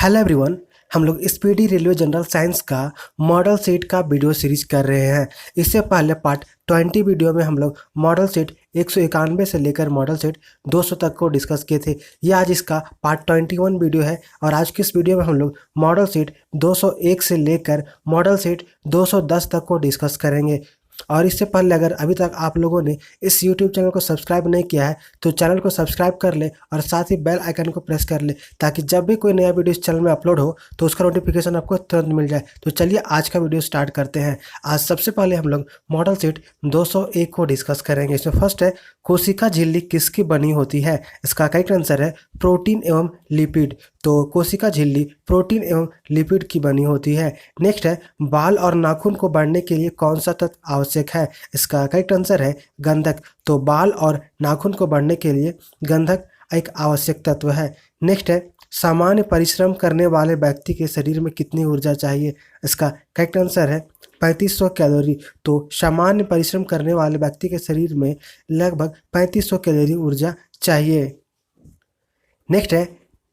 Hello everyone. हम लोग speedy railway general science का मॉडल सेट का वीडियो सीरीज कर रहे हैं। इससे पहले पार्ट 20 वीडियो में हम लोग मॉडल सेट 191 से लेकर मॉडल सेट 200 तक को डिस्कस किए थे। ये आज इसका पार्ट 21 वीडियो है और आज की इस वीडियो में हम लोग मॉडल सेट 201 से लेकर मॉडल सेट 210 तक को डिस्कस करेंगे। और इससे पहले अगर अभी तक आप लोगों ने इस YouTube चैनल को सब्सक्राइब नहीं किया है तो चैनल को सब्सक्राइब कर ले और साथ ही बेल आइकन को प्रेस कर ले ताकि जब भी कोई नया वीडियो इस चैनल में अपलोड हो तो उसका नोटिफिकेशन आपको तुरंत मिल जाए। तो चलिए आज का वीडियो स्टार्ट करते हैं। आज सबसे पहले हम लोग मॉडल सेट 201 को डिस्कस करेंगे। इसमें फर्स्ट है कोशिका झिल्ली किसकी बनी होती है। इसका करेक्ट आंसर है प्रोटीन एवं लिपिड। तो कोशिका झिल्ली प्रोटीन एवं लिपिड की बनी होती है। नेक्स्ट है बाल और नाखून को बढ़ने के लिए कौन सा तत्व आवश्यक है। इसका करेक्ट आंसर है गंधक। तो बाल और नाखून को बढ़ने के लिए गंधक एक आवश्यक तत्व है। नेक्स्ट है सामान्य परिश्रम करने वाले व्यक्ति के शरीर में कितनी ऊर्जा चाहिए। इसका करेक्ट आंसर है 3500 कैलोरी। तो सामान्य परिश्रम करने वाले व्यक्ति के शरीर में लगभग 3500 कैलोरी ऊर्जा चाहिए। नेक्स्ट है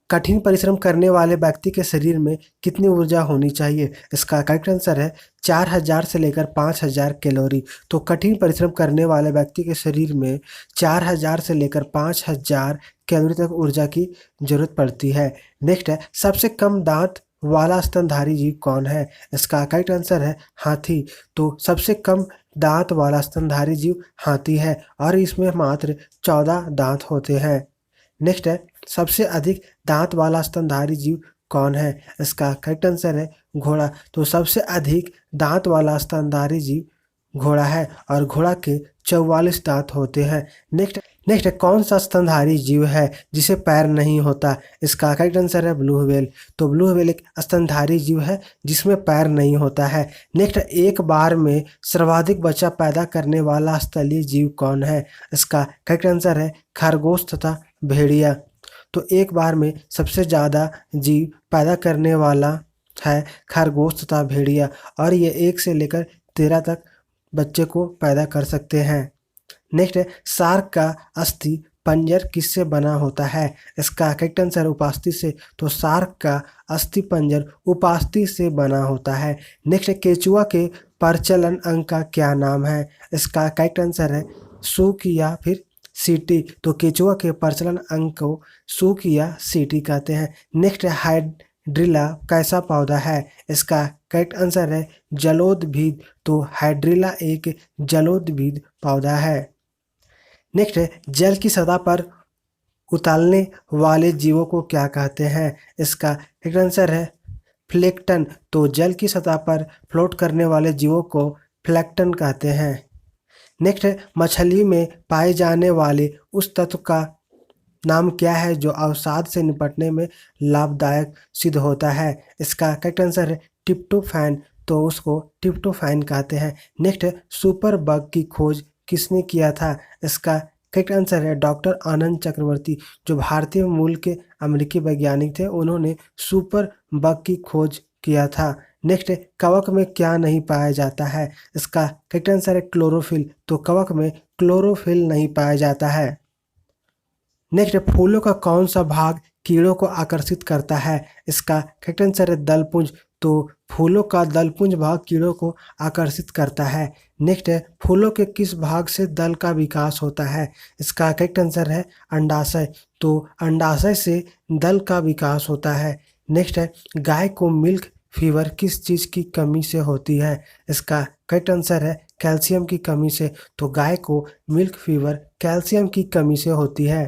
कठिन परिश्रम करने वाले व्यक्ति के शरीर में कितनी ऊर्जा होनी चाहिए। इसका करेक्ट आंसर है 4000 से लेकर 5000 कैलोरी। तो कठिन परिश्रम करने वाले व्यक्ति के शरीर में 4000 से लेकर 5000 कैलोरी तक ऊर्जा की जरूरत पड़ती है। नेक्स्ट है सबसे कम दांत वाला स्तनधारी जीव कौन है। इसका करेक्ट आंसर है हाथी। तो सबसे कम दांत वाला स्तनधारी जीव हाथी है और इसमें मात्र 14 दांत होते हैं। नेक्स्ट है सबसे अधिक दांत वाला स्तनधारी जीव कौन है। इसका करेक्ट आंसर है घोड़ा। तो सबसे अधिक दांत वाला स्तनधारी जीव घोड़ा है और घोड़ा के 44 दांत होते हैं। नेक्स्ट है कौन सा स्तनधारी जीव है जिसे पैर नहीं होता। इसका करेक्ट आंसर है ब्लू व्हेल। तो ब्लू व्हेल एक स्तनधारी जीव है जिसमें पैर नहीं होता है। नेक्स्ट एक बार में सर्वाधिक बच्चा पैदा करने वाला स्थलीय जीव कौन है। इसका करेक्ट आंसर है खरगोश तथा भेड़िया। तो एक बार में सबसे ज़्यादा जीव पैदा करने वाला है खरगोश तथा भेड़िया और ये 1 से लेकर 13 तक बच्चे को पैदा कर सकते हैं। नेक्स्ट है शार्क का अस्थि पंजर किससे बना होता है। इसका करेक्ट आंसर उपास्थि से। तो शार्क का अस्थि पंजर उपास्थि से बना होता है। नेक्स्ट है केचुआ के प्रचलन अंग का क्या नाम है। इसका करेक्ट आंसर है सूक या फिर सीटी। तो केचुआ के प्रचलन अंग को सूक या सीटी कहते हैं। नेक्स्ट है हाइड्रिला कैसा पौधा है। इसका करेक्ट आंसर है जलोदभिद। तो हाइड्रिला एक जलोदभिद पौधा है। नेक्स्ट है जल की सतह पर उतालने वाले जीवों को क्या कहते हैं। इसका करेक्ट आंसर है प्लैंकटन। तो जल की सतह पर फ्लोट करने वाले जीवों को प्लैंकटन कहते हैं। नेक्स्ट है मछली में पाए जाने वाले उस तत्व का नाम क्या है जो अवसाद से निपटने में लाभदायक सिद्ध होता है। इसका करेक्ट आंसर है ट्रिप्टोफैन। तो उसको ट्रिप्टोफैन कहते हैं। नेक्स्ट है सुपर बग की खोज किसने किया था। इसका करेक्ट आंसर है डॉक्टर आनंद चक्रवर्ती जो भारतीय मूल के अमेरिकी वैज्ञानिक थे। उन्होंने सुपर बग की खोज किया था। नेक्स्ट है कवक में क्या नहीं पाया जाता है। इसका करेक्ट आंसर है क्लोरोफिल। तो कवक में क्लोरोफिल नहीं पाया जाता है। नेक्स्ट है फूलों का कौन सा भाग कीड़ों को आकर्षित करता है। इसका करेक्ट आंसर है दलपुंज। तो फूलों का दलपुंज भाग कीड़ों को आकर्षित करता है। नेक्स्ट है फूलों के किस भाग से दल का विकास होता है। इसका करेक्ट आंसर है अंडाशय। तो अंडाशय से दल का विकास होता है। नेक्स्ट है गाय को मिल्क फीवर किस चीज़ की कमी से होती है। इसका करेक्ट आंसर है कैल्शियम की कमी से। तो गाय को मिल्क फीवर कैल्शियम की कमी से होती है।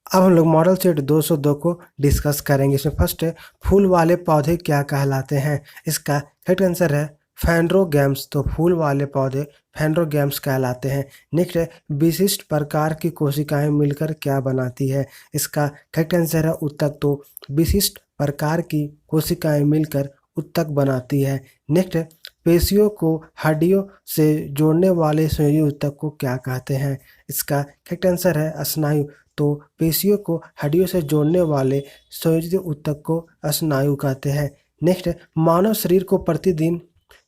अब हम लोग मॉडल सेट 202 को डिस्कस करेंगे। इसमें फर्स्ट है फूल वाले पौधे क्या कहलाते हैं। इसका करेक्ट आंसर है फैंड्रोगैम्स। तो फूल वाले पौधे फैंड्रोगैम्स कहलाते हैं। नेक्स्ट है विशिष्ट प्रकार की कोशिकाएं मिलकर क्या बनाती है। इसका करेक्ट आंसर है उत्तक। तो विशिष्ट प्रकार की कोशिकाएं मिलकर उत्तक बनाती है। नेक्स्ट है पेशियों को हड्डियों से जोड़ने वाले संयोजी उत्तक को क्या कहते हैं। इसका करेक्ट आंसर है स्नायु। तो पेशियों को हड्डियों से जोड़ने वाले संयोजी उत्तक को स्नायु कहते हैं। नेक्स्ट है मानव शरीर को प्रतिदिन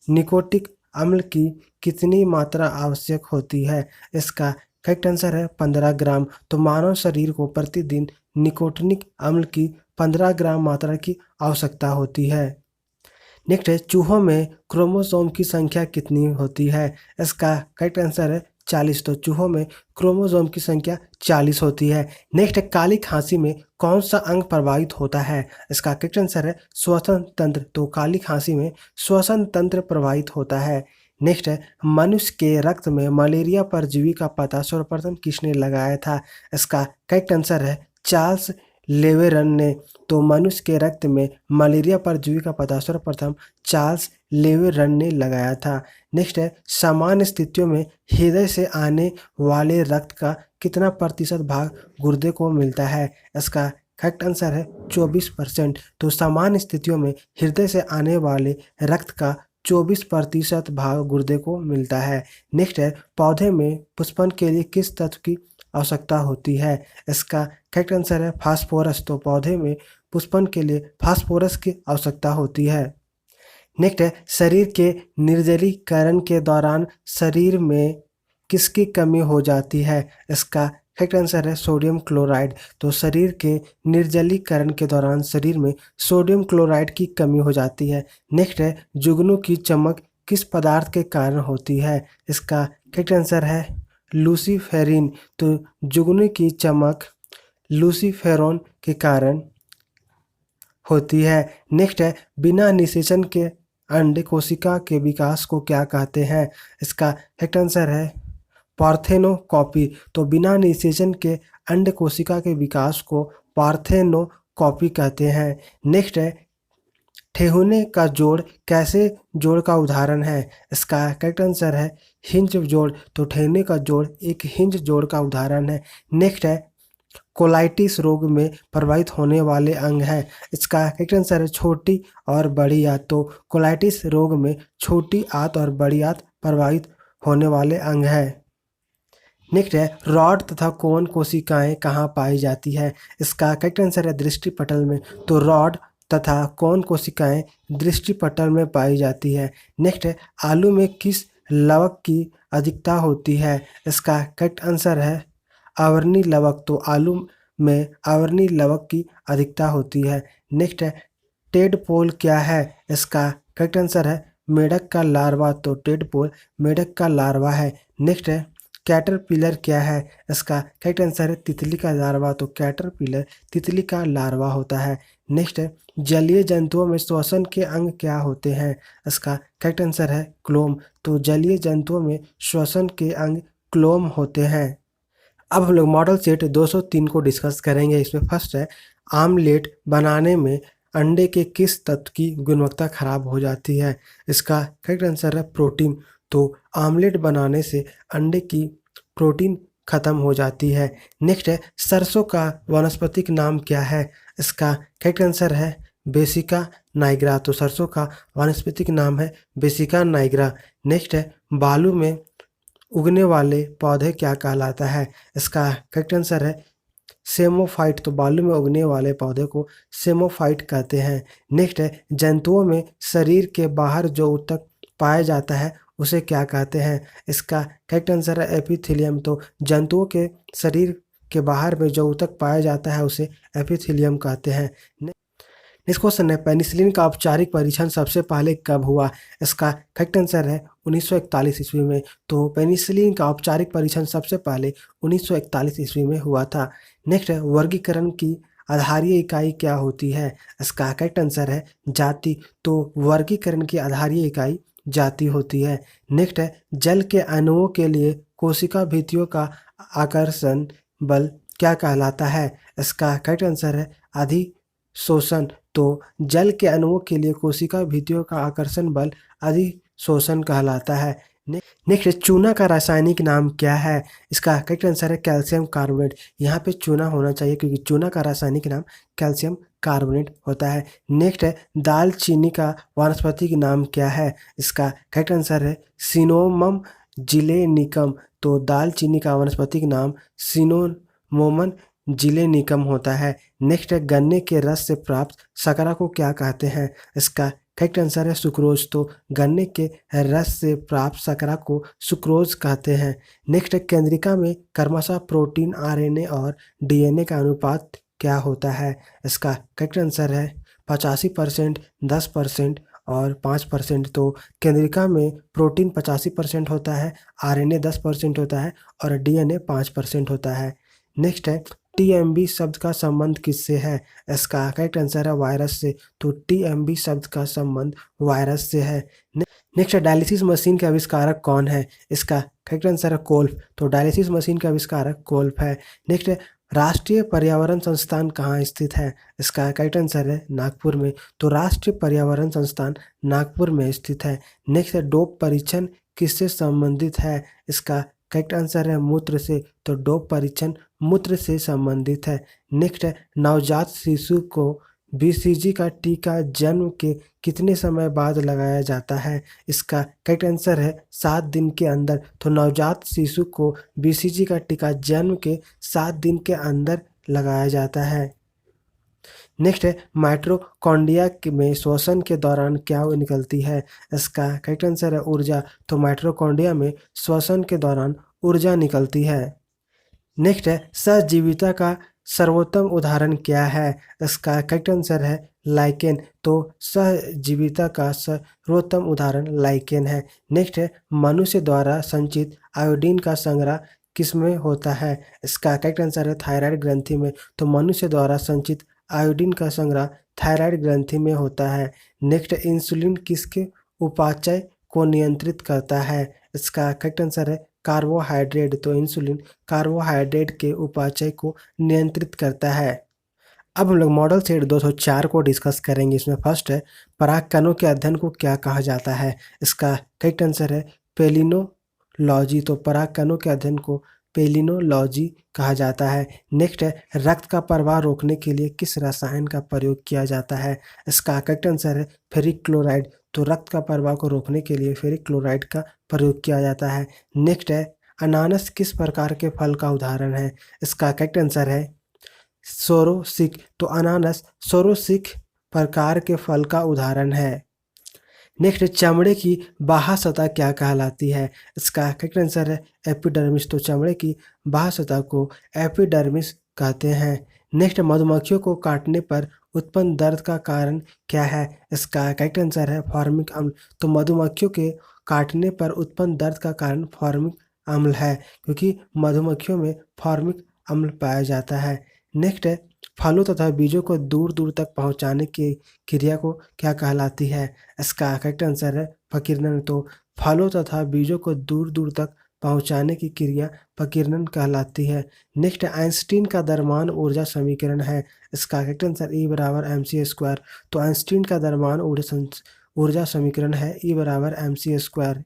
निकोटिक अम्ल की कितनी मात्रा आवश्यक होती है। इसका करेक्ट आंसर है 15 ग्राम। तो मानव शरीर को प्रतिदिन निकोटिनिक अम्ल की 15 ग्राम मात्रा की आवश्यकता होती है। नेक्स्ट है, चूहों में क्रोमोसोम की संख्या कितनी होती है? इसका करेक्ट आंसर है 40। तो चूहों में क्रोमोसोम की संख्या 40 होती है। नेक्स्ट है, काली खांसी में कौन सा अंग प्रभावित होता है? इसका करेक्ट आंसर है श्वसन तंत्र। तो काली खांसी में श्वसन तंत्र प्रभावित होता है। नेक्स्ट है, मनुष्य के रक्त में मलेरिया परजीवी का पता सर्वप्रथम किसने लगाया था? इसका करेक्ट आंसर है चार्ल्स लेवेरन ने। तो मनुष्य के रक्त में मलेरिया परजीवी का पता सर्वप्रथम चार्ल्स लेवेरन ने लगाया था। नेक्स्ट है, सामान्य स्थितियों में हृदय से आने वाले रक्त का कितना प्रतिशत भाग गुर्दे को मिलता है? इसका करेक्ट आंसर है 24%। तो सामान्य स्थितियों में हृदय से आने वाले रक्त का 24% भाग गुर्दे को मिलता है। नेक्स्ट है, पौधे में पुष्पन के लिए किस तत्व की आवश्यकता होती है? इसका करेक्ट आंसर है फास्फोरस। तो पौधे में पुष्पन के लिए फास्फोरस की आवश्यकता होती है। नेक्स्ट है, शरीर के निर्जलीकरण के दौरान शरीर में किसकी कमी हो जाती है? इसका करेक्ट आंसर है सोडियम क्लोराइड। तो शरीर के निर्जलीकरण के दौरान शरीर में सोडियम क्लोराइड की कमी हो जाती है। नेक्स्ट है, जुगनू की चमक किस पदार्थ के कारण होती है? इसका करेक्ट आंसर है लूसीफेरिन। तो जुगनू की चमक लूसीफेरॉन के कारण होती है। नेक्स्ट है, बिना निषेचन के अंड कोशिका के विकास को क्या कहते हैं? इसका करेक्ट आंसर है पार्थेनोकॉपी। तो बिना निषेचन के अंड कोशिका के विकास को पार्थेनोकॉपी कहते हैं। नेक्स्ट है, ठेहुने का जोड़ कैसे जोड़ का उदाहरण है? इसका करेक्ट आंसर है हिंज जोड़। तो ठेहुने का जोड़ एक हिंज जोड़ का उदाहरण है। नेक्स्ट है, कोलाइटिस रोग में प्रभावित होने वाले अंग है। इसका करेक्ट आंसर है छोटी और बड़ी आंत। तो कोलाइटिस रोग में छोटी आंत और बड़ी आंत प्रभावित होने वाले अंग है। नेक्स्ट है, रॉड तथा कोन कोशिकाएं कहाँ पाई जाती है? इसका करेक्ट आंसर है दृष्टिपटल में। तो रॉड तथा कोन कोशिकाएं दृष्टिपटल में पाई जाती है। नेक्स्ट है, आलू में किस लवक की अधिकता होती है? इसका करेक्ट आंसर है आवर्णी लवक। तो आलू में आवर्णी लवक की अधिकता होती है। नेक्स्ट है, टेडपोल क्या है? इसका करेक्ट आंसर है मेढक का लार्वा। तो टेडपोल मेढक का लार्वा है। नेक्स्ट है, कैटरपिलर क्या है? इसका करेक्ट आंसर है तितली का लार्वा। तो कैटरपिलर तितली का लार्वा होता है। नेक्स्ट है, जलीय जंतुओं में श्वसन के अंग क्या होते हैं? इसका करेक्ट आंसर है क्लोम। तो जलीय जंतुओं में श्वसन के अंग क्लोम होते हैं। अब हम लोग मॉडल सेट 203 को डिस्कस करेंगे। इसमें फर्स्ट है, आमलेट बनाने में अंडे के किस तत्व की गुणवत्ता खराब हो जाती है? इसका करेक्ट आंसर है प्रोटीन। तो आमलेट बनाने से अंडे की प्रोटीन खत्म हो जाती है। नेक्स्ट है, सरसों का वानस्पतिक नाम क्या है? इसका करेक्ट आंसर है बेसिका नाइग्रा। तो सरसों का वानस्पतिक नाम है बेसिका नाइग्रा। नेक्स्ट है, बालू में उगने वाले पौधे क्या कहलाता है? इसका करेक्ट आंसर है सेमोफाइट। तो बालू में उगने वाले पौधे को सेमोफाइट कहते हैं। नेक्स्ट है, जंतुओं में शरीर के बाहर जो ऊतक पाया जाता है उसे क्या कहते हैं? इसका करेक्ट आंसर है एपिथेलियम। तो जंतुओं के शरीर के बाहर में जो ऊतक पाया जाता है उसे एपिथेलियम कहते हैं। नेक्स्ट क्वेश्चन है, पेनिसिलिन का औपचारिक परीक्षण सबसे पहले कब हुआ? इसका करेक्ट आंसर है 1941 ईस्वी में। तो पेनिसिलिन का औपचारिक परीक्षण सबसे पहले 1941 ईस्वी में हुआ था। नेक्स्ट है, वर्गीकरण की आधारीय इकाई क्या होती है? इसका करेक्ट आंसर है जाति। तो वर्गीकरण की आधारीय इकाई जाति होती है। नेक्स्ट है, जल के अणुओं के लिए कोशिका भित्तियों का आकर्षण बल क्या कहलाता है? इसका करेक्ट आंसर है अधिशोषण। तो जल के अणुओं के लिए कोशिका भित्तियों का आकर्षण बल अधिशोषण कहलाता है। नेक्स्ट, चूना का रासायनिक नाम क्या है? इसका करेक्ट आंसर है कैल्शियम कार्बोनेट। यहाँ पे चूना होना चाहिए क्योंकि चूना का रासायनिक नाम कैल्शियम कार्बोनेट होता है। नेक्स्ट है, दालचीनी का वानस्पतिक नाम क्या है? इसका करेक्ट आंसर है सिनोमम जिलेनिकम। तो दालचीनी का वानस्पतिक नाम सिनोमोमम जिलेनिकम होता है। नेक्स्ट है, गन्ने के रस से प्राप्त शकरा को क्या कहते हैं? इसका करेक्ट आंसर है सुक्रोज। तो गन्ने के रस से प्राप्त शकरा को सुक्रोज कहते हैं। नेक्स्ट है, केंद्रिका में क्रमशः प्रोटीन, आरएनए और डीएनए का अनुपात क्या होता है? इसका करेक्ट आंसर है 85%, 10% और 5%। तो केंद्रिका में प्रोटीन 85% होता है, आरएनए 10% होता है और डीएनए 5% होता है। नेक्स्ट है, टीएमबी शब्द का संबंध किससे है? इसका करेक्ट आंसर है वायरस से। तो टीएमबी शब्द का संबंध वायरस से है। नेक्स्ट है, डायलिसिस मशीन के आविष्कारक कौन है? इसका करेक्ट आंसर है कोल्फ। तो डायलिसिस मशीन का आविष्कारक कोल्फ है। नेक्स्ट है, राष्ट्रीय पर्यावरण संस्थान कहाँ स्थित है? इसका करेक्ट आंसर है नागपुर में। तो राष्ट्रीय पर्यावरण संस्थान नागपुर में स्थित है। नेक्स्ट है, डोप परीक्षण किससे संबंधित है? इसका करेक्ट आंसर है मूत्र से। तो डोप परीक्षण मूत्र से संबंधित है। नेक्स्ट है, नवजात शिशु को बीसीजी का टीका जन्म के कितने समय बाद लगाया जाता है? इसका करेक्ट आंसर है 7 दिन के अंदर। तो नवजात शिशु को बीसीजी का टीका जन्म के 7 दिन के अंदर लगाया जाता है। नेक्स्ट है, माइटोकॉन्ड्रिया में श्वसन के दौरान क्या निकलती है? इसका करेक्ट आंसर है ऊर्जा। तो माइटोकॉन्ड्रिया में श्वसन के दौरान ऊर्जा निकलती है। नेक्स्ट है, सहजीविता का सर्वोत्तम उदाहरण क्या है? इसका करेक्ट आंसर है लाइकेन। तो सहजीविता का सर्वोत्तम उदाहरण लाइकेन है। नेक्स्ट है, मनुष्य द्वारा संचित आयोडीन का संग्रह किसमें होता है? इसका करेक्ट आंसर है थायराइड ग्रंथि में। तो मनुष्य द्वारा संचित आयोडीन का संग्रह थायराइड ग्रंथि में होता है। नेक्स्ट, इंसुलिन किसके उपापचय को नियंत्रित करता है? इसका करेक्ट आंसर है कार्बोहाइड्रेट। तो इंसुलिन कार्बोहाइड्रेट के उपापचय को नियंत्रित करता है। अब हम लोग मॉडल सेट 204 को डिस्कस करेंगे। इसमें फर्स्ट है, परागकणों के अध्ययन को क्या कहा जाता है? इसका करेक्ट आंसर है पेलिनोलॉजी। तो परागकणों के अध्ययन को पेलिनोलॉजी कहा जाता है। नेक्स्ट है, रक्त का प्रवाह रोकने के लिए किस रसायन का प्रयोग किया जाता है? इसका करेक्ट आंसर है फेरिक क्लोराइड। तो रक्त का प्रवाह को रोकने के लिए फेरिक क्लोराइड का प्रयोग किया जाता है। नेक्स्ट है, अनानास किस प्रकार के फल का उदाहरण है? इसका करेक्ट आंसर है सोरोसिक। तो अनानास सोरोसिक प्रकार के फल का उदाहरण है। नेक्स्ट, चमड़े की बाह्य सतह क्या कहलाती है? इसका करेक्ट आंसर है एपिडर्मिस। तो चमड़े की बाह्य सतह को एपिडर्मिस कहते हैं। नेक्स्ट, मधुमक्खियों को काटने पर उत्पन्न दर्द का कारण क्या है? इसका करेक्ट आंसर है फॉर्मिक अम्ल। तो मधुमक्खियों के काटने पर उत्पन्न दर्द का कारण फॉर्मिक अम्ल है, क्योंकि मधुमक्खियों में फॉर्मिक अम्ल पाया जाता है। नेक्स्ट है, फलों तथा बीजों को दूर दूर तक पहुंचाने की क्रिया को क्या कहलाती है? इसका करेक्ट आंसर है प्रकीर्णन। तो फलों तथा बीजों को दूर दूर तक पहुंचाने की क्रिया प्रकीर्णन कहलाती है। नेक्स्ट, आइंस्टीन का द्रव्यमान ऊर्जा समीकरण है। इसका करेक्ट आंसर E बराबर mc²। तो आइंस्टीन का द्रव्यमान ऊर्जा समीकरण है E बराबर mc²।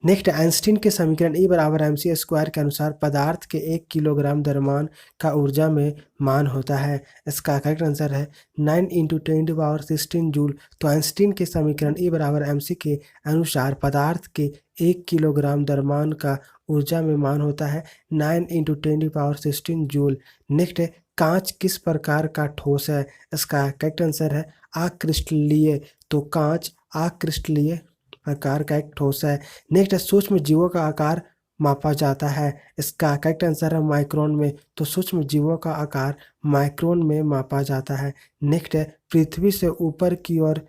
नेक्स्ट, आइंस्टीन के समीकरण E बराबर mc² के अनुसार पदार्थ के 1 किलोग्राम द्रव्यमान का ऊर्जा में मान होता है। इसका करेक्ट आंसर है 9 × 10⁻16 जूल। तो आइंस्टीन के समीकरण E बराबर mc के अनुसार पदार्थ के 1 किलोग्राम द्रव्यमान का ऊर्जा में मान होता है 9 × 10⁻16 जूल। नेक्स्ट है, कांच किस प्रकार का ठोस है? इसका करेक्ट आंसर है अक्रिस्टलीय। तो कांच अक्रिस्टलीय प्रकार का एक ठोस है। नेक्स्ट है, सूक्ष्म जीवों का आकार मापा जाता है। इसका करेक्ट आंसर है माइक्रोन में। तो सूक्ष्म जीवों का आकार माइक्रोन में मापा जाता है। नेक्स्ट है, पृथ्वी से ऊपर की ओर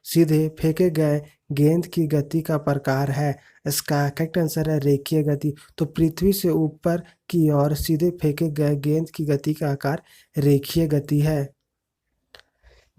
सीधे फेंके गए गेंद की गति का प्रकार है। इसका करेक्ट आंसर है रेखीय गति। तो पृथ्वी से ऊपर की ओर सीधे फेंके गए गेंद की गति का आकार रेखीय गति है।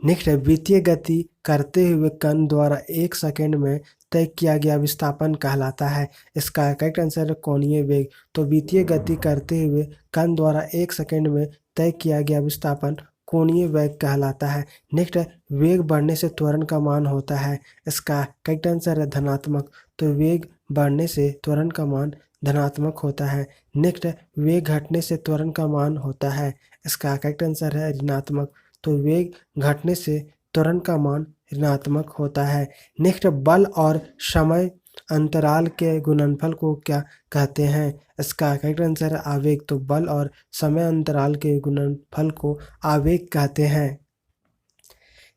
नेक्स्ट है, वित्तीय गति करते हुए कण द्वारा 1 सेकंड में तय किया गया विस्थापन कहलाता है। इसका करेक्ट आंसर है कोणीय वेग। तो वित्तीय गति करते हुए कण द्वारा 1 सेकंड में तय किया गया विस्थापन कोणीय वेग कहलाता है। नेक्स्ट है, वेग बढ़ने से त्वरण का मान होता है। इसका करेक्ट आंसर है धनात्मक। तो वेग बढ़ने से त्वरण का मान धनात्मक होता है। नेक्स्ट है, वेग घटने से त्वरण का मान होता है। इसका करेक्ट आंसर है ऋणात्मक। तो वेग घटने से त्वरण का मान ऋणात्मक होता है। नेक्स्ट, बल और समय अंतराल के गुणनफल को क्या कहते हैं? इसका करेक्ट आंसर है आवेग। तो बल और समय अंतराल के गुणनफल को आवेग कहते हैं।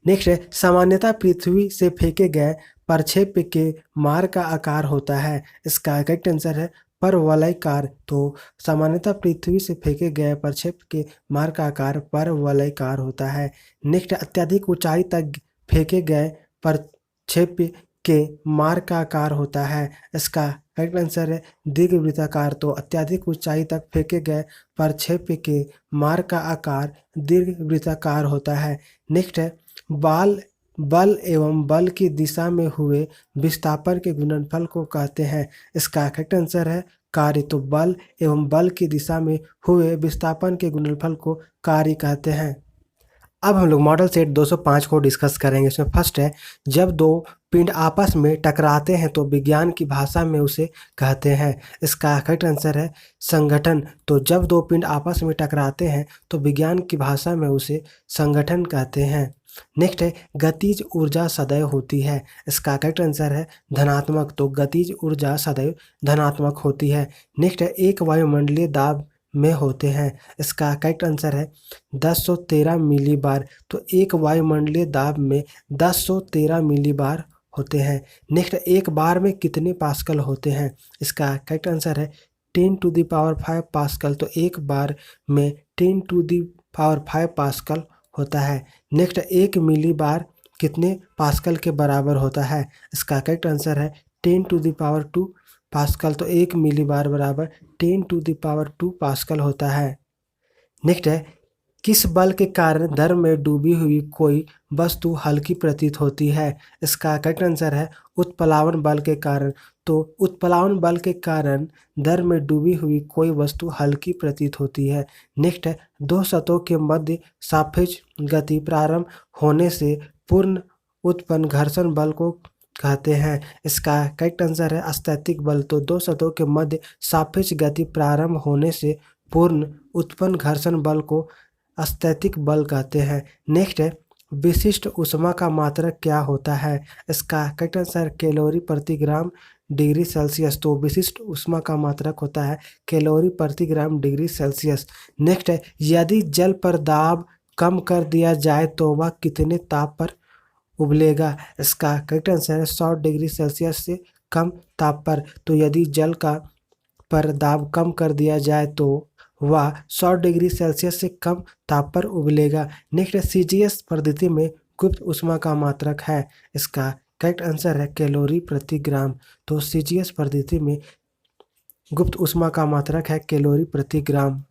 नेक्स्ट है, सामान्यतः पृथ्वी से फेंके गए प्रक्षेप के मार का आकार होता है। इसका करेक्ट आंसर है परवलयाकार, तो सामान्यतः पृथ्वी से फेंके गए प्रक्षेप के मार का आकार परवलयाकार होता है। नेक्स्ट, अत्यधिक ऊंचाई तक फेंके गए प्रक्षेप के मार का आकार होता है। इसका करेक्ट आंसर है दीर्घवृत्ताकार, तो अत्यधिक ऊंचाई तक फेंके गए प्रक्षेप के मार का आकार दीर्घवृत्ताकार होता है। नेक्स्ट है बल एवं बल की दिशा में हुए विस्थापन के गुणनफल को कहते हैं। इसका करेक्ट आंसर है कार्य, तो बल एवं बल की दिशा में हुए विस्थापन के गुणनफल को कार्य कहते हैं। अब हम लोग मॉडल सेट 205 को डिस्कस करेंगे। इसमें फर्स्ट है, जब दो पिंड आपस में टकराते हैं तो विज्ञान की भाषा में उसे कहते हैं। इसका करेक्ट आंसर है संगठन, तो जब दो पिंड आपस में टकराते हैं तो विज्ञान की भाषा में उसे संगठन कहते हैं। नेक्स्ट है, गतिज ऊर्जा सदैव होती है। इसका करेक्ट आंसर है धनात्मक, तो गतिज ऊर्जा सदैव धनात्मक होती है। नेक्स्ट है, एक वायुमंडलीय दाब में होते हैं। इसका करेक्ट आंसर है 1013 मिली बार, तो एक वायुमंडलीय दाब में 1013 मिली बार होते हैं। नेक्स्ट, एक बार में कितने पास्कल होते हैं। इसका करेक्ट आंसर है 10⁵ पास्कल, तो एक बार में 10⁵ पास्कल होता है। नेक्स्ट, एक मिली बार कितने पास्कल के बराबर होता है। इसका करेक्ट आंसर है 10⁵ पास्कल, तो एक मिली बार बराबर 10⁵ पास्कल होता है। नेक्स्ट है, किस बल के कारण दर में डूबी हुई कोई वस्तु हल्की प्रतीत होती है। इसका करेक्ट आंसर है उत्प्लावन बल के कारण, तो उत्प्लावन बल के कारण दर में डूबी हुई कोई वस्तु हल्की प्रतीत होती है। नेक्स्ट है, दो सतहों के मध्य सापेक्ष गति प्रारंभ होने से पूर्ण उत्पन्न घर्षण बल को कहते हैं। इसका करेक्ट आंसर है स्थैतिक बल, तो दो सतहों के मध्य सापेक्ष गति प्रारंभ होने से पूर्ण उत्पन्न घर्षण बल को स्थैतिक बल कहते हैं। नेक्स्ट है, विशिष्ट ऊष्मा का मात्रक क्या होता है। इसका करेक्ट आंसर कैलोरी प्रति ग्राम डिग्री सेल्सियस, तो विशिष्ट ऊष्मा का मात्रक होता है कैलोरी प्रति ग्राम डिग्री सेल्सियस। नेक्स्ट है, यदि जल पर दाब कम कर दिया जाए तो वह कितने ताप पर उबलेगा। इसका करेक्ट आंसर है 100 डिग्री सेल्सियस से कम ताप पर, तो यदि जल का पर दाब कम कर दिया जाए तो वह 100 डिग्री सेल्सियस से कम ताप पर उबलेगा। नेक्स्ट, सीजीएस पद्धति में गुप्त ऊष्मा का मात्रक है। इसका करेक्ट आंसर है कैलोरी प्रति ग्राम, तो सीजीएस पद्धति में गुप्त ऊष्मा का मात्रक है कैलोरी प्रति ग्राम।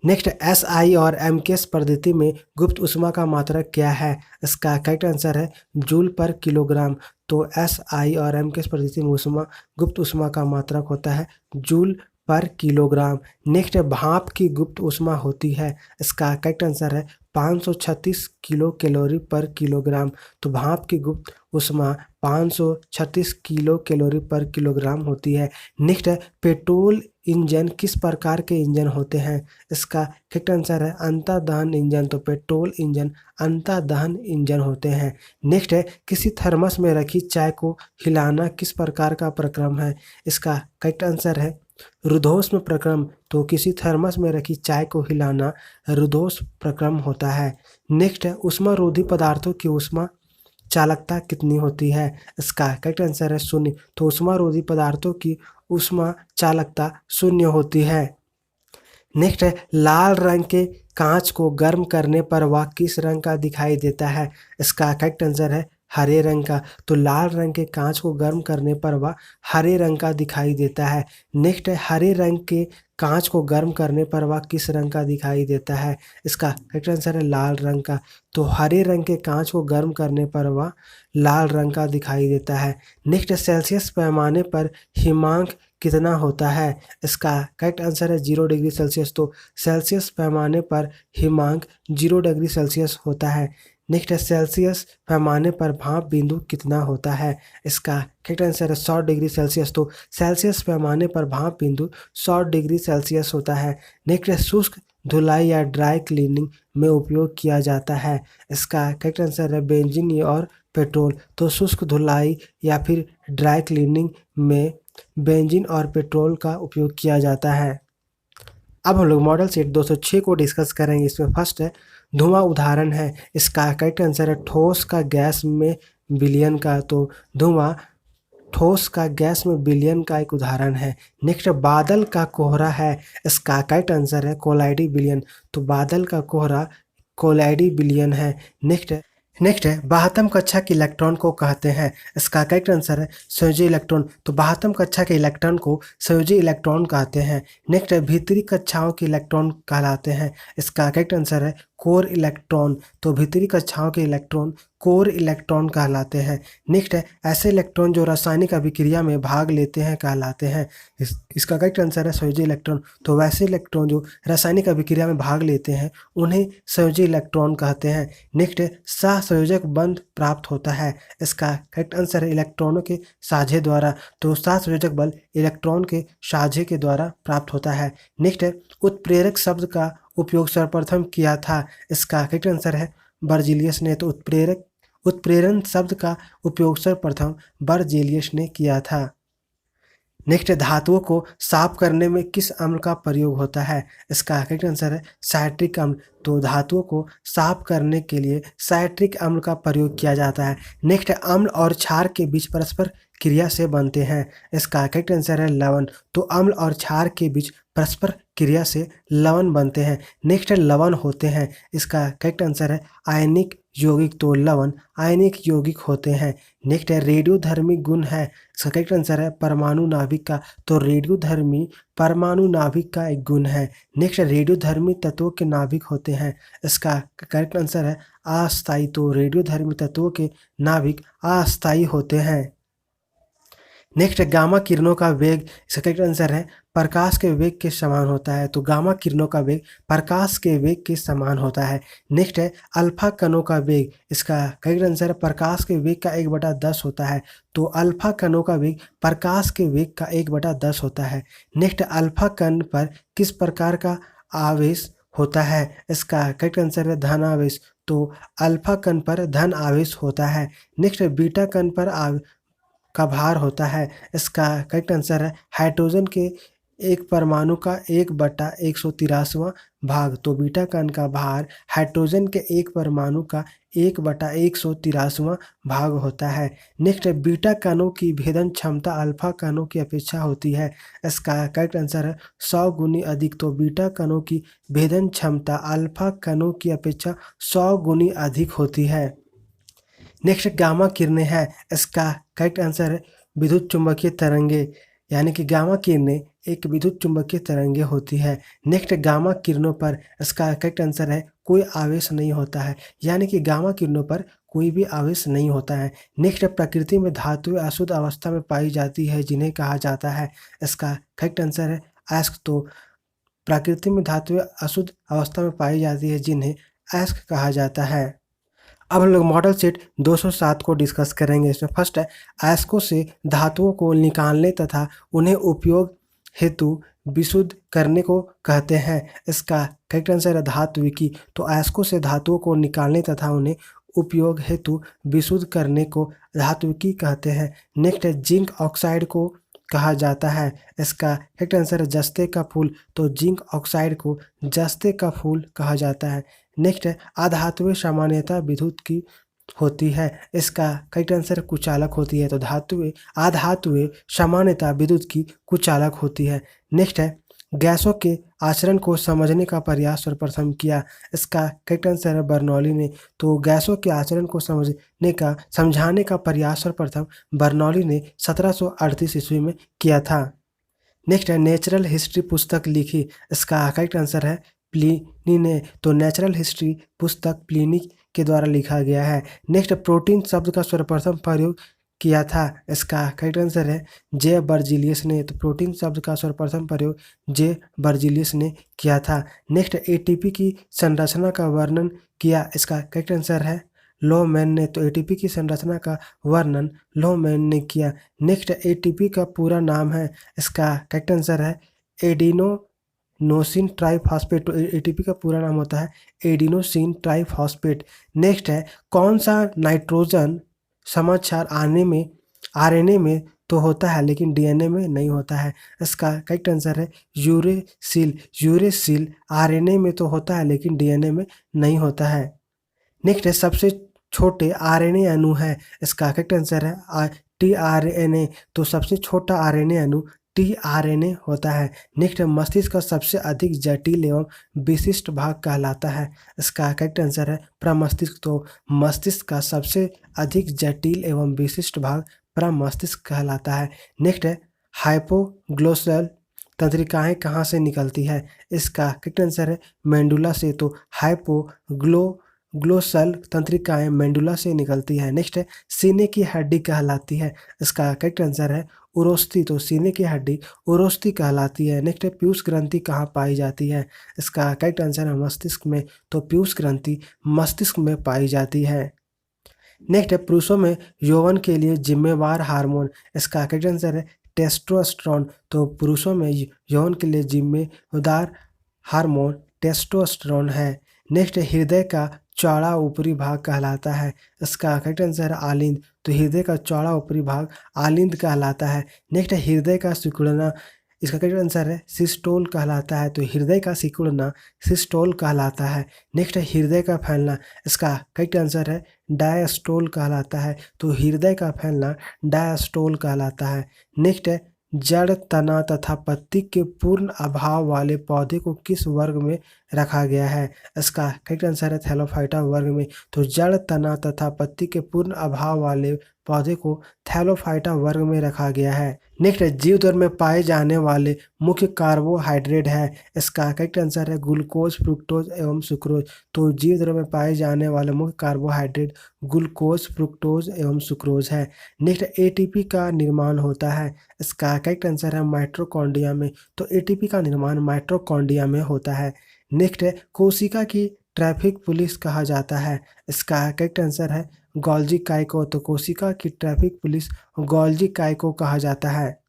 नेक्स्ट, एसआई और एमकेएस पद्धति में गुप्त ऊष्मा का मात्रक क्या है। इसका करेक्ट आंसर है जूल पर किलोग्राम, तो एसआई और एमकेएस पद्धति में गुप्त ऊष्मा का मात्रक होता है जूल पर किलोग्राम। नेक्स्ट, भाप की गुप्त ऊष्मा होती है। इसका करेक्ट आंसर है 536 किलो कैलोरी पर किलोग्राम, तो भाप की गुप्त ऊष्मा 536 किलो कैलोरी पर किलोग्राम होती है। नेक्स्ट है, पेट्रोल इंजन किस प्रकार के इंजन होते हैं। इसका करेक्ट आंसर है अंतर्दहन इंजन, तो पेट्रोल इंजन अंतर्दहन इंजन होते हैं। नेक्स्ट है, किसी थर्मस में रखी चाय को हिलाना किस प्रकार का प्रक्रम है। इसका करेक्ट आंसर है रुद्धोष्म प्रक्रम, तो किसी थर्मस में रखी चाय को हिलाना रुद्धोष्म प्रक्रम होता है। नेक्स्ट है, ऊष्मारोधी पदार्थों की ऊष्मा चालकता कितनी होती है। इसका करेक्ट आंसर है 0, तो ऊष्मारोधी पदार्थों की ऊष्मा चालकता 0 होती है। नेक्स्ट है, लाल रंग के कांच को गर्म करने पर वह किस रंग का दिखाई देता है। इसका करेक्ट आंसर है हरे रंग का, तो लाल रंग के कांच को गर्म करने पर वह हरे रंग का दिखाई देता है। नेक्स्ट है, हरे रंग के कांच को गर्म करने पर वह किस रंग का दिखाई देता है। इसका करेक्ट आंसर है लाल रंग का, तो हरे रंग के कांच को गर्म करने पर वह लाल रंग का दिखाई देता है। नेक्स्ट, सेल्सियस पैमाने पर हिमांक कितना होता है। इसका करेक्ट आंसर है 0 डिग्री सेल्सियस, तो सेल्सियस पैमाने पर हिमांक 0 डिग्री सेल्सियस होता है। नेक्स्ट है, सेल्सियस पैमाने पर भाप बिंदु कितना होता है। इसका करेक्ट आंसर है 100 डिग्री सेल्सियस, तो सेल्सियस पैमाने पर भाप बिंदु 100 डिग्री सेल्सियस होता है। नेक्स्ट है, शुष्क धुलाई या ड्राई क्लीनिंग में उपयोग किया जाता है। इसका करेक्ट आंसर है बेंजीन और पेट्रोल, तो शुष्क धुलाई या फिर ड्राई क्लीनिंग में बेंजीन और पेट्रोल का उपयोग किया जाता है। अब हम लोग मॉडल सेट 206 को डिस्कस करेंगे। इसमें फर्स्ट है, धुआं उदाहरण है। इसका करेक्ट आंसर है ठोस का गैस में विलयन का, तो धुआं ठोस का गैस में विलयन का एक उदाहरण है। नेक्स्ट बादल का कोहरा है, इसका करेक्ट आंसर है कोलाइडी विलयन। तो बादल का कोहरा कोलाइडी विलयन है। नेक्स्ट है बाह्यतम कक्षा के इलेक्ट्रॉन को कहते हैं, इसका करेक्ट आंसर है संयोजी इलेक्ट्रॉन। तो बाह्यतम कक्षा के इलेक्ट्रॉन को संयोजी इलेक्ट्रॉन कहते हैं। नेक्स्ट है भीतरी कक्षाओं के इलेक्ट्रॉन कहलाते हैं, इसका करेक्ट आंसर है कोर इलेक्ट्रॉन। तो भीतरी कक्षाओं के इलेक्ट्रॉन कोर इलेक्ट्रॉन कहलाते हैं। नेक्स्ट है ऐसे इलेक्ट्रॉन जो रासायनिक अभिक्रिया में भाग लेते हैं कहलाते हैं, इसका करेक्ट आंसर है संयोजी इलेक्ट्रॉन। तो वैसे इलेक्ट्रॉन जो रासायनिक अभिक्रिया में भाग लेते हैं उन्हें संयोजी इलेक्ट्रॉन कहते हैं। नेक्स्ट है सहसंयोजक बंध प्राप्त होता है, इसका करेक्ट आंसर है इलेक्ट्रॉनों के साझे द्वारा। तो सहसंयोजक बल इलेक्ट्रॉन के साझे के द्वारा प्राप्त होता है। नेक्स्ट है उत्प्रेरक शब्द का उपयोग सर्वप्रथम किया था, इसका करेक्ट आंसर है बर्जीलियस ने। तो उत्प्रेरण शब्द का उपयोग सर्वप्रथम बर्जीलियस ने किया था। नेक्स्ट धातुओं को साफ करने में किस अम्ल का प्रयोग होता है, इसका करेक्ट आंसर है साइट्रिक अम्ल। तो धातुओं को साफ करने के लिए साइट्रिक अम्ल का प्रयोग किया जाता है। नेक्स्ट अम्ल और क्षार के बीच परस्पर क्रिया से बनते हैं, इसका करेक्ट आंसर है लवण। तो अम्ल और क्षार के बीच परस्पर क्रिया से लवण बनते हैं। नेक्स्ट लवण होते हैं, इसका करेक्ट आंसर है आयनिक यौगिक। तो लवण आयनिक यौगिक होते हैं। नेक्स्ट है रेडियोधर्मी गुण है, इसका करेक्ट आंसर है परमाणु नाभिक का। तो रेडियोधर्मी परमाणु नाभिक का एक गुण है। नेक्स्ट रेडियोधर्मी तत्वों के नाभिक होते हैं, इसका करेक्ट आंसर है अस्थायी। तो रेडियोधर्मी तत्वों के नाभिक अस्थायी होते हैं। नेक्स्ट गामा किरणों का वेग, इसका करेक्ट आंसर है प्रकाश के वेग के समान होता है। तो गामा किरणों का वेग प्रकाश के वेग के समान होता है। नेक्स्ट है अल्फा कणों का वेग, इसका करेक्ट आंसर है प्रकाश के वेग का 1/10 होता है। तो अल्फा कणों का वेग प्रकाश के वेग का 1/10 होता है। नेक्स्ट अल्फा कण पर किस प्रकार का आवेश होता है, इसका करेक्ट आंसर है धन आवेश। तो अल्फा कण पर धन आवेश होता है। नेक्स्ट बीटा कण पर का भार होता है, इसका करेक्ट आंसर है हाइड्रोजन के एक परमाणु का 1/183वां भाग। तो बीटा कण का भार हाइड्रोजन के एक परमाणु का 1/183वां भाग होता है। नेक्स्ट बीटा कणों की भेदन क्षमता अल्फा कणों की अपेक्षा होती है, इसका करेक्ट आंसर है 100 गुनी अधिक। तो बीटा कणों की भेदन क्षमता अल्फा कणों की अपेक्षा 100 गुनी अधिक होती है। नेक्स्ट गामा किरणें है, इसका करेक्ट आंसर है विद्युत चुंबकीय तरंगे, यानी कि गामा किरणें एक विद्युत चुंबकीय तरंगे होती है। नेक्स्ट गामा किरणों पर इसका करेक्ट आंसर है कोई आवेश नहीं होता है, यानी कि गामा किरणों पर कोई भी आवेश नहीं होता है। नेक्स्ट प्रकृति में धातुएं अशुद्ध अवस्था में पाई जाती है जिन्हें कहा जाता है, इसका करेक्ट आंसर है अयस्क। तो प्रकृति में धातुएं अशुद्ध अवस्था में पाई जाती है जिन्हें अयस्क कहा जाता है। अब हम लोग मॉडल सेट 207 को डिस्कस करेंगे। इसमें फर्स्ट है अयस्कों से धातुओं को निकालने तथा उन्हें उपयोग हेतु विशुद्ध करने को कहते हैं, इसका करेक्ट आंसर है धात्विकी। तो अयस्कों से धातुओं को निकालने तथा उन्हें उपयोग हेतु विशुद्ध करने को धात्विकी कहते हैं। नेक्स्ट है जिंक ऑक्साइड को कहा जाता है, इसका करेक्ट आंसर है जस्ते का फूल। तो जिंक ऑक्साइड को जस्ते का फूल कहा जाता है। नेक्स्ट है अधातुएं सामान्यतः विद्युत की होती है, इसका करेक्ट आंसर कुचालक होती है। तो अधातुएं सामान्यतः विद्युत की कुचालक होती है। नेक्स्ट है गैसों के आचरण को समझने का प्रयास सर्वप्रथम किया, इसका करेक्ट आंसर है बर्नौली ने। तो गैसों के आचरण को समझाने का प्रयास सर्वप्रथम बर्नौली ने 1738 ईस्वी में किया था। नेक्स्ट है नेचुरल हिस्ट्री पुस्तक लिखी, इसका करेक्ट आंसर है प्लिनी ने। तो नेचुरल हिस्ट्री पुस्तक प्लिनी के द्वारा लिखा गया है। नेक्स्ट प्रोटीन शब्द का सर्वप्रथम प्रयोग किया था, इसका करेक्ट आंसर है जे बर्जीलियस ने। तो प्रोटीन शब्द का सर्वप्रथम प्रयोग जे बर्जीलियस ने किया था। नेक्स्ट एटीपी की संरचना का वर्णन किया, इसका करेक्ट आंसर है लोमैन ने। तो एटीपी की संरचना का वर्णन लोमैन ने किया। नेक्स्ट एटीपी का पूरा नाम है, इसका करेक्ट आंसर है एडिनोसिन ट्राइफॉस्फेट। तो एटीपी का पूरा नाम होता है एडिनोसिन ट्राइफॉस्फेट। नेक्स्ट है कौन सा नाइट्रोजन समाचार आरएनए में तो होता है लेकिन डीएनए में नहीं होता है, इसका करेक्ट आंसर है यूरेसिल आरएनए में तो होता है लेकिन डीएनए में नहीं होता है। नेक्स्ट है सबसे छोटे आरएनए अणु है, इसका करेक्ट आंसर है tRNA, तो सबसे छोटा आरएनए अणु tRNA होता है। नेक्स्ट है मस्तिष्क का सबसे अधिक जटिल एवं विशिष्ट भाग कहलाता है। इसका करेक्ट आंसर है प्रमस्तिष्क। तो मस्तिष्क का सबसे अधिक जटिल एवं विशिष्ट भाग प्रमस्तिष्क कहलाता है। नेक्स्ट है हाइपोग्लोसल तंत्रिकाएं कहाँ से निकलती है। इसका करेक्ट आंसर है मेंडुला से। तो ग्लोसल तंत्रिकाएं मेंडुला से निकलती है। नेक्स्ट है सीने की हड्डी कहलाती है। इसका करेक्ट आंसर है उरोस्थी। तो सीने की हड्डी उरोस्थी कहलाती है। नेक्स्ट है पीयूष ग्रंथि कहाँ पाई जाती है। इसका करेक्ट आंसर है मस्तिष्क में। तो पीयूष ग्रंथि मस्तिष्क में पाई जाती है। नेक्स्ट है पुरुषों में यौवन के लिए जिम्मेवार हार्मोन। इसका करेक्ट आंसर है टेस्टोस्टेरोन। तो पुरुषों में यौवन के लिए जिम्मेदार हार्मोन टेस्टोस्टेरोन है। नेक्स्ट है हृदय का चौड़ा ऊपरी भाग कहलाता है। इसका करेक्ट आंसर है आलिंद। तो हृदय का चौड़ा ऊपरी भाग आलिंद कहलाता है। नेक्स्ट है हृदय का सिकुड़ना। इसका करेक्ट आंसर है सिस्टोल कहलाता है। तो हृदय का सिकुड़ना सिस्टोल कहलाता है। नेक्स्ट है हृदय का फैलना। इसका करेक्ट आंसर है डायस्टोल कहलाता है। तो हृदय का फैलना डायस्टोल कहलाता है। नेक्स्ट है जड़ तना तथा पत्ती के पूर्ण अभाव वाले पौधे को किस वर्ग में रखा गया है। इसका करेक्ट आंसर है थैलोफाइटा वर्ग में। तो जड़ तना तथा पत्ती के पूर्ण अभाव वाले पौधे को थैलोफाइटा वर्ग में रखा गया है। नेक्स्ट है जीव द्रव्य में पाए जाने वाले मुख्य कार्बोहाइड्रेट है। इसका करेक्ट आंसर है ग्लूकोज फ्रुक्टोज एवं सुक्रोज। तो जीव द्रव्य में पाए जाने वाले मुख्य कार्बोहाइड्रेट ग्लूकोज फ्रुक्टोज एवं सुक्रोज है। नेक्स्ट एटीपी का निर्माण होता है। इसका करेक्ट आंसर है माइटोकॉन्ड्रिया में। तो एटीपी का निर्माण माइटोकॉन्ड्रिया में होता है। नेक्स्ट है कोशिका की ट्रैफिक पुलिस कहा जाता है। इसका करेक्ट आंसर है गोल्जी काइको। तो कोशिका की ट्रैफिक पुलिस गोल्जी काइको कहा जाता है।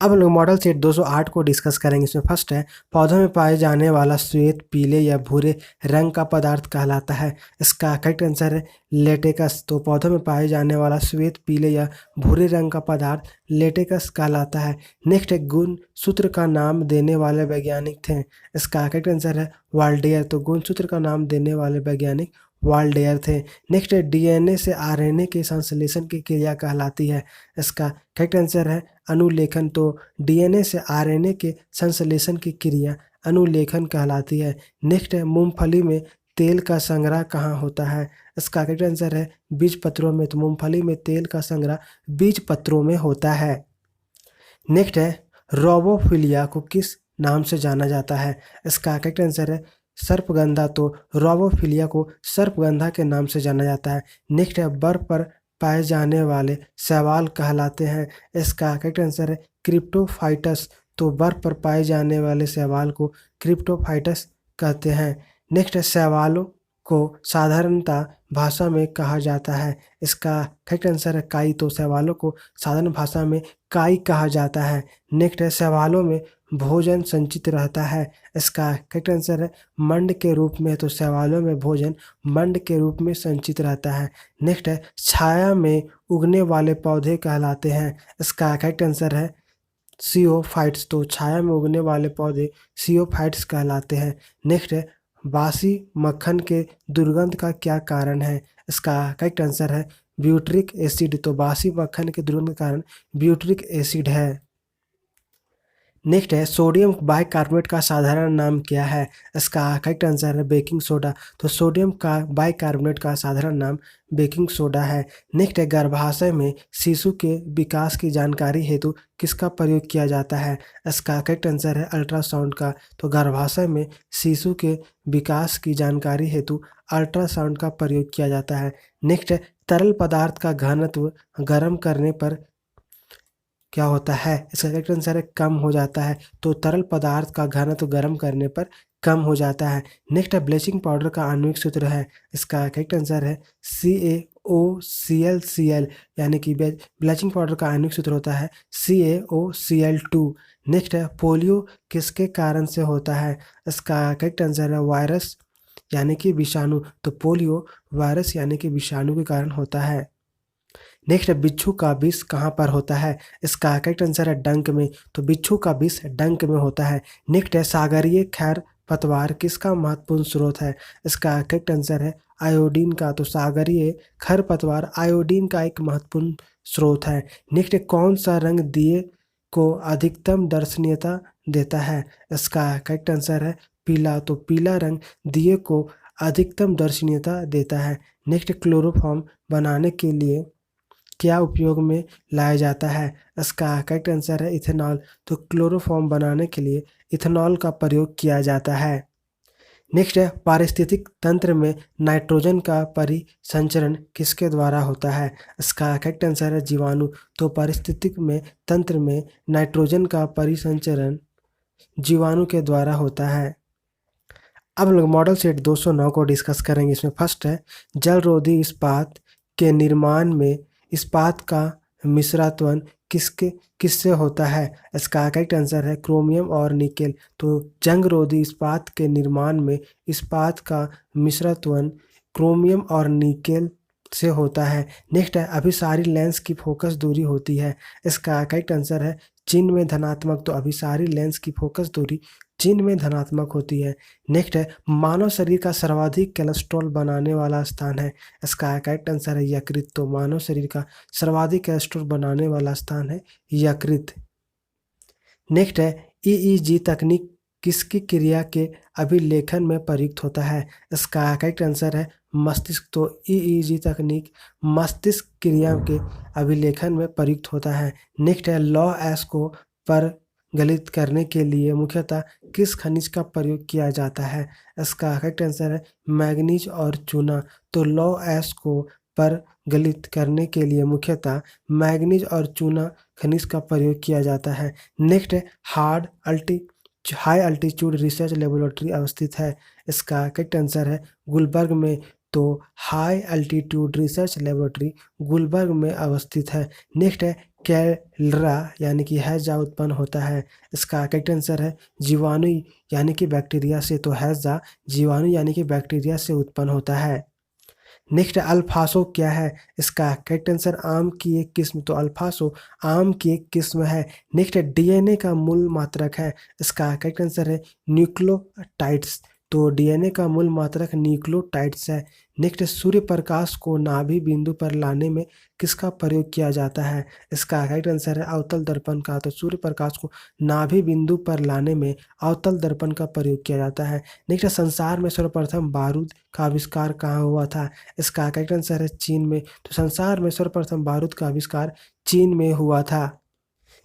अब हम लोग मॉडल सेट 208 को डिस्कस करेंगे। इसमें फर्स्ट है पौधों में पाए जाने वाला श्वेत पीले या भूरे रंग का पदार्थ कहलाता है। इसका करेक्ट आंसर है लेटेकस। तो पौधों में पाए जाने वाला श्वेत पीले या भूरे रंग का पदार्थ लेटेकस कहलाता है। नेक्स्ट है गुण सूत्र का नाम देने वाले वैज्ञानिक थे। इसका करेक्ट आंसर है वाल्डेयर। तो गुण सूत्र का नाम देने वाले वैज्ञानिक वाल्डेयर थे। नेक्स्ट है डीएनए से आरएनए के संश्लेषण की क्रिया कहलाती है। इसका करेक्ट आंसर है अनुलेखन। तो डीएनए से आरएनए के संश्लेषण की क्रिया अनुलेखन कहलाती है। नेक्स्ट है मूंगफली में तेल का संग्रह कहाँ होता है। इसका करेक्ट आंसर है बीज पत्रों में। तो मूंगफली में तेल का संग्रह बीज पत्रों में होता है। नेक्स्ट है रोबोफिलिया को किस नाम से जाना जाता है। इसका करेक्ट आंसर है सर्पगंधा। तो रोबोफिलिया को सर्पगंधा के नाम से जाना जाता है। नेक्स्ट है बर्फ पर पाए जाने वाले शैवाल कहलाते हैं। इसका करेक्ट आंसर है क्रिप्टोफाइटस। तो बर्फ पर पाए जाने वाले शैवाल को क्रिप्टोफाइटस कहते हैं। नेक्स्ट है शैवालों को साधारणतः भाषा में कहा जाता है। इसका करेक्ट आंसर है काई। तो शैवालों को साधारण भाषा में काई कहा जाता है। नेक्स्ट है शैवालों में भोजन संचित रहता है। इसका करेक्ट आंसर है मंड के रूप में। तो शैवालों में भोजन मंड के रूप में संचित रहता है। नेक्स्ट है छाया में उगने वाले पौधे कहलाते हैं। इसका करेक्ट आंसर है सियोफाइट्स। तो छाया में उगने वाले पौधे सियोफाइट्स कहलाते हैं। नेक्स्ट है बासी मक्खन के दुर्गंध का क्या कारण है। इसका करेक्ट आंसर है ब्यूटरिक एसिड। तो बासी मक्खन के दुर्गंध का कारण ब्यूटरिक एसिड है। नेक्स्ट है सोडियम बाइकार्बोनेट का साधारण नाम क्या है। इसका करेक्ट आंसर है बेकिंग सोडा। तो सोडियम का बाइकार्बोनेट का साधारण नाम बेकिंग सोडा है। नेक्स्ट है गर्भाशय में शिशु के विकास की जानकारी हेतु किसका प्रयोग किया जाता है। इसका करेक्ट आंसर है अल्ट्रासाउंड का। तो गर्भाशय में शिशु के विकास की जानकारी हेतु अल्ट्रासाउंड का प्रयोग किया जाता है। नेक्स्ट है तरल पदार्थ का घनत्व गर्म करने पर क्या होता है। इसका करेक्ट आंसर है कम हो जाता है। तो तरल पदार्थ का घनत्व गर्म करने पर कम हो जाता है। नेक्स्ट है ब्लीचिंग पाउडर का आणविक सूत्र है। इसका करेक्ट आंसर है CaOClCl, यानी कि ब्लीचिंग पाउडर का आणविक सूत्र होता है CaOCl2। नेक्स्ट है पोलियो किसके कारण से होता है। इसका करेक्ट आंसर है वायरस यानी कि विषाणु। तो पोलियो वायरस यानी कि विषाणु के कारण होता है। नेक्स्ट है बिच्छू का विष कहाँ पर होता है। इसका करेक्ट आंसर है डंक में। तो बिच्छू का विष डंक में होता है। नेक्स्ट है सागरीय खैर पतवार किसका महत्वपूर्ण स्रोत है? इसका करेक्ट आंसर है आयोडीन का। तो सागरीय खरपतवार आयोडीन का एक महत्वपूर्ण स्रोत है। नेक्स्ट, कौन सा रंग दिए को अधिकतम दर्शनीयता देता है? इसका करेक्ट आंसर है पीला। तो पीला रंग दिए को अधिकतम दर्शनीयता देता है। नेक्स्ट, क्लोरोफॉर्म बनाने के लिए क्या उपयोग में लाया जाता है? इसका करेक्ट आंसर है इथेनॉल। तो क्लोरोफॉर्म बनाने के लिए इथेनॉल का प्रयोग किया जाता है। नेक्स्ट है, पारिस्थितिक तंत्र में नाइट्रोजन का परिसंचरण किसके द्वारा होता है? इसका करेक्ट आंसर है जीवाणु। तो पारिस्थितिक में तंत्र में नाइट्रोजन का परिसंचरण जीवाणु के द्वारा होता है। अब हम लोग मॉडल सेट 209 को डिस्कस करेंगे। इसमें फर्स्ट है, जलरोधी इस्पात के निर्माण में इस्पात का मिश्रत्वन किससे होता है? इसका करेक्ट आंसर है क्रोमियम और निकेल। तो जंगरोधी इस्पात के निर्माण में इस्पात का मिश्रत्वन क्रोमियम और निकेल से होता है। नेक्स्ट है, अभिसारी लेंस की फोकस दूरी होती है। इसका करेक्ट आंसर है चिन्ह में धनात्मक। तो अभिसारी लेंस की फोकस दूरी चिन्ह में धनात्मक होती है। नेक्स्ट है, मानव शरीर का सर्वाधिक कोलेस्ट्रॉल बनाने वाला स्थान है। इसका करेक्ट आंसर है यकृत। तो मानव शरीर का सर्वाधिक कोलेस्ट्रॉल बनाने वाला स्थान है यकृत। नेक्स्ट है, ईईजी तकनीक किसकी क्रिया के अभिलेखन में प्रयुक्त होता है? इसका करेक्ट आंसर है मस्तिष्क। तो ईईजी तकनीक मस्तिष्क क्रिया के अभिलेखन में प्रयुक्त होता है। नेक्स्ट है, लौह अयस्क को परगलित करने के लिए मुख्यतः किस खनिज का प्रयोग किया जाता है? इसका करेक्ट आंसर है मैग्नीज और चूना। तो लौह अयस्क को परगलित करने के लिए मुख्यतः मैग्नीज और चूना खनिज का प्रयोग किया जाता है। नेक्स्ट है, हाई अल्टीट्यूड रिसर्च लेबोरेटरी अवस्थित है। इसका करेक्ट आंसर है गुलबर्ग में। तो high altitude research laboratory Gulbarga में अवस्थित है। नेक्स्ट है, कैलरा यानी कि हैजा उत्पन्न होता है। इसका करेक्ट आंसर है जीवाणु यानी कि बैक्टीरिया से। तो हैजा जीवाणु यानी कि बैक्टीरिया से उत्पन्न होता है। नेक्स्ट, अल्फासो क्या है? इसका करेक्ट आंसर आम की एक किस्म। तो अल्फासो आम की एक किस्म है। नेक्स्ट, डीएनए का मूल मात्रक है। इसका करेक्ट आंसर है न्यूक्लियोटाइड्स। तो डीएनए का मूल मात्रक न्यूक्लियोटाइड्स है। नेक्स्ट, सूर्य प्रकाश को नाभि बिंदु पर लाने में किसका प्रयोग किया जाता है? इसका करेक्ट आंसर है अवतल दर्पण का। तो सूर्य प्रकाश को नाभि बिंदु पर लाने में अवतल दर्पण का प्रयोग किया जाता है। नेक्स्ट, संसार में सर्वप्रथम बारूद का आविष्कार कहाँ हुआ था? इसका करेक्ट आंसर है चीन में। तो संसार में सर्वप्रथम बारूद का आविष्कार चीन में हुआ था।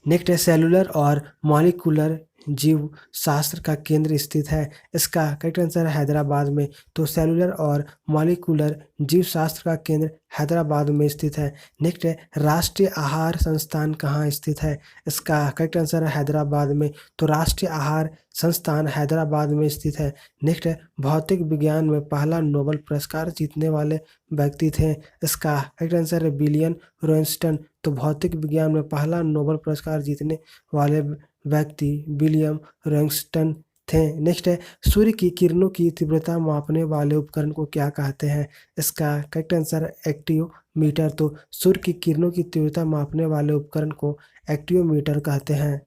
नेक्स्ट है, सेलुलर और मॉलिक्यूलर जीव शास्त्र का केंद्र स्थित है। इसका करेक्ट आंसर है हैदराबाद में। तो सेलुलर और मॉलिक्यूलर जीव शास्त्र का केंद्र हैदराबाद में स्थित है। नेक्स्ट है, राष्ट्रीय आहार संस्थान कहाँ स्थित है? इसका करेक्ट आंसर है हैदराबाद में। तो राष्ट्रीय आहार संस्थान हैदराबाद में स्थित है। नेक्स्ट है, भौतिक विज्ञान में पहला नोबेल पुरस्कार जीतने वाले व्यक्ति थे। इसका करेक्ट आंसर है विलियम रॉयस्टन। तो भौतिक विज्ञान में पहला नोबेल पुरस्कार जीतने वाले व्यक्ति विलियम रॉयस्टन थे। नेक्स्ट है, सूर्य की किरणों की तीव्रता मापने वाले उपकरण को क्या कहते हैं? इसका करेक्ट आंसर है एक्टियोमीटर। तो सूर्य की किरणों की तीव्रता मापने वाले उपकरण को एक्टियोमीटर कहते हैं।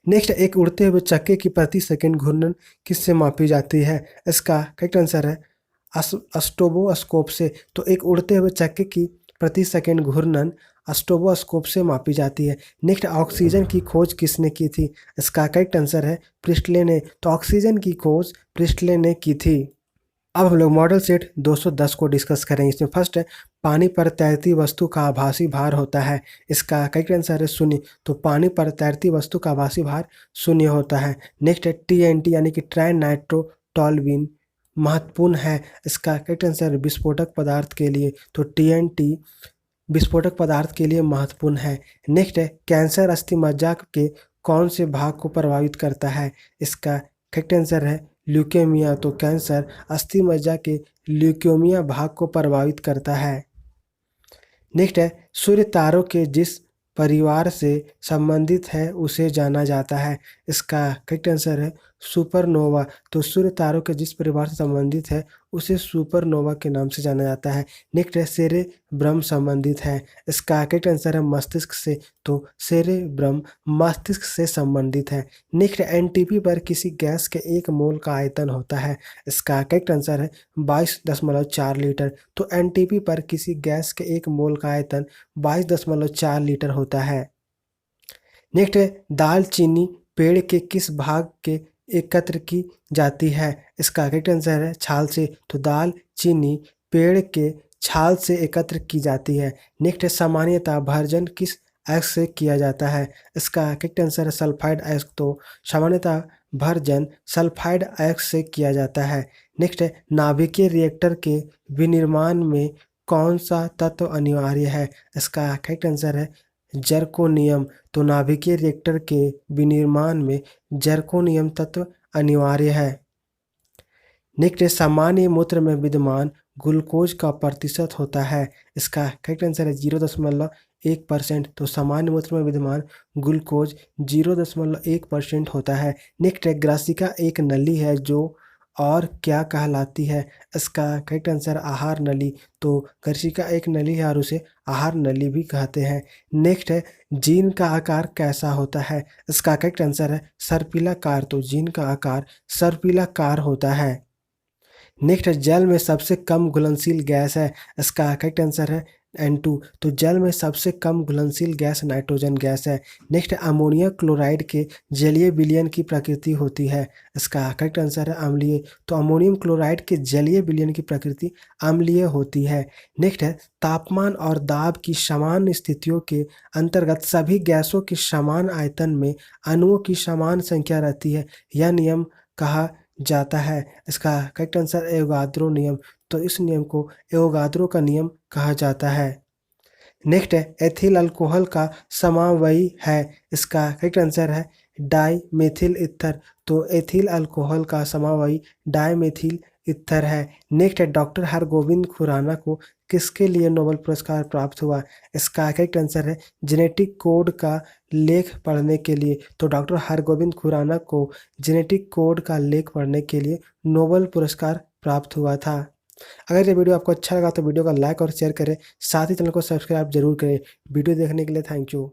नेक्स्ट, एक उड़ते हुए चक्के की प्रति सेकंड घूर्णन किससे मापी जाती है? इसका करेक्ट आंसर है अस्ट्रोबोस्कोप से। तो एक उड़ते हुए चक्के की प्रति सेकंड घूर्णन अस्ट्रोबोस्कोप से मापी जाती है। नेक्स्ट, ऑक्सीजन की खोज किसने की थी? इसका करेक्ट आंसर है प्रिस्टले ने। तो ऑक्सीजन की खोज प्रिस्टले ने की थी। अब हम लोग मॉडल सेट 210 को डिस्कस करेंगे। इसमें फर्स्ट है, पानी पर तैरती वस्तु का आभासी भार होता है। इसका करेक्ट आंसर है शून्य। तो पानी पर तैरती वस्तु का आभासी भार शून्य होता है। नेक्स्ट है, टीएनटी यानी कि ट्राई नाइट्रोटॉल्यूइन महत्वपूर्ण है। इसका करेक्ट आंसर विस्फोटक पदार्थ के लिए। तो टीएनटी विस्फोटक पदार्थ के लिए महत्वपूर्ण है। नेक्स्ट है, कैंसर अस्थि मज्जा के कौन से भाग को प्रभावित करता है? इसका करेक्ट आंसर है ल्यूकेमिया। तो कैंसर अस्थि मज्जा के ल्यूकेमिया भाग को प्रभावित करता है। नेक्स्ट है, सूर्य तारों के जिस परिवार से संबंधित है उसे जाना जाता है। इसका करेक्ट आंसर है सुपरनोवा, तो सूर्य तारों के जिस परिवार से संबंधित है उसे सुपरनोवा के नाम से जाना जाता है। नेक्स्ट है सेरेब्रम संबंधित है। इसका करेक्ट आंसर है मस्तिष्क से, तो सेरेब्रम मस्तिष्क से संबंधित है। नेक्स्ट एनटीपी पर किसी गैस के 1 मोल का आयतन होता है। इसका करेक्ट आंसर है 22.4 लीटर। तो एनटीपी पर किसी गैस के 1 मोल का आयतन 22.4 लीटर होता है। नेक्स्ट है दालचीनी पेड़ के किस भाग के एकत्र की जाती है। इसका करेक्ट आंसर है छाल से, तो दालचीनी पेड़ के छाल से एकत्र की जाती है। नेक्स्ट है सामान्यतः भर्जन किस अयस्क से किया जाता है। इसका करेक्ट आंसर है सल्फाइड अयस्क, तो सामान्यतः भर्जन सल्फाइड अयस्क से किया जाता है। नेक्स्ट है नाभिकीय रिएक्टर के विनिर्माण में कौन सा तत्व अनिवार्य है। इसका करेक्ट आंसर है जर्कोनियम, तो नाभिकीय रिएक्टर के विनिर्माण में जर्कोनियम तत्व अनिवार्य है। नेक्स्ट सामान्य मूत्र में विद्यमान ग्लूकोज का प्रतिशत होता है। इसका करेक्ट आंसर है 0.1%, तो सामान्य मूत्र में विद्यमान ग्लूकोज 0.1% होता है। नेक्स्ट है ग्रासिका एक नली है जो और क्या कहलाती है। इसका करेक्ट आंसर आहार नली, तो ग्रासिका एक नली है और उसे आहार नली भी कहते हैं। नेक्स्ट है जीन का आकार कैसा होता है। इसका करेक्ट आंसर है सर्पिलाकार, तो जीन का आकार सर्पिलाकार होता है। नेक्स्ट है जल में सबसे कम घुलनशील गैस है। इसका करेक्ट आंसर है N2, तो जल में सबसे कम घुलनशील गैस नाइट्रोजन गैस है। नेक्स्ट अमोनिया क्लोराइड के जलीय विलयन की प्रकृति होती है। इसका करेक्ट आंसर है अम्लीय, तो अमोनियम क्लोराइड के जलीय विलयन की प्रकृति अम्लीय होती है। नेक्स्ट है तापमान और दाब की समान स्थितियों के अंतर्गत सभी गैसों के समान आयतन में अणुओं की समान संख्या रहती है। यह नियम कहा जाता है। इसका करेक्ट आंसर एवोगाद्रो नियम, तो इस नियम को एवोगाद्रो का नियम कहा जाता है। नेक्स्ट है एथिल अल्कोहल का समावयी है। इसका करेक्ट आंसर है डाईमेथिल ईथर, तो एथिल अल्कोहल का समावयी डाईमेथिल ईथर है। नेक्स्ट है डॉक्टर हरगोविंद खुराना को किसके लिए नोबेल पुरस्कार प्राप्त हुआ। इसका करेक्ट आंसर है जेनेटिक कोड का लेख पढ़ने के लिए, तो डॉक्टर हरगोविंद खुराना को जेनेटिक कोड का लेख पढ़ने के लिए नोबेल पुरस्कार प्राप्त हुआ था। अगर ये वीडियो आपको अच्छा लगा तो वीडियो को लाइक और शेयर करें, साथ ही चैनल को सब्सक्राइब जरूर करें। वीडियो देखने के लिए थैंक यू।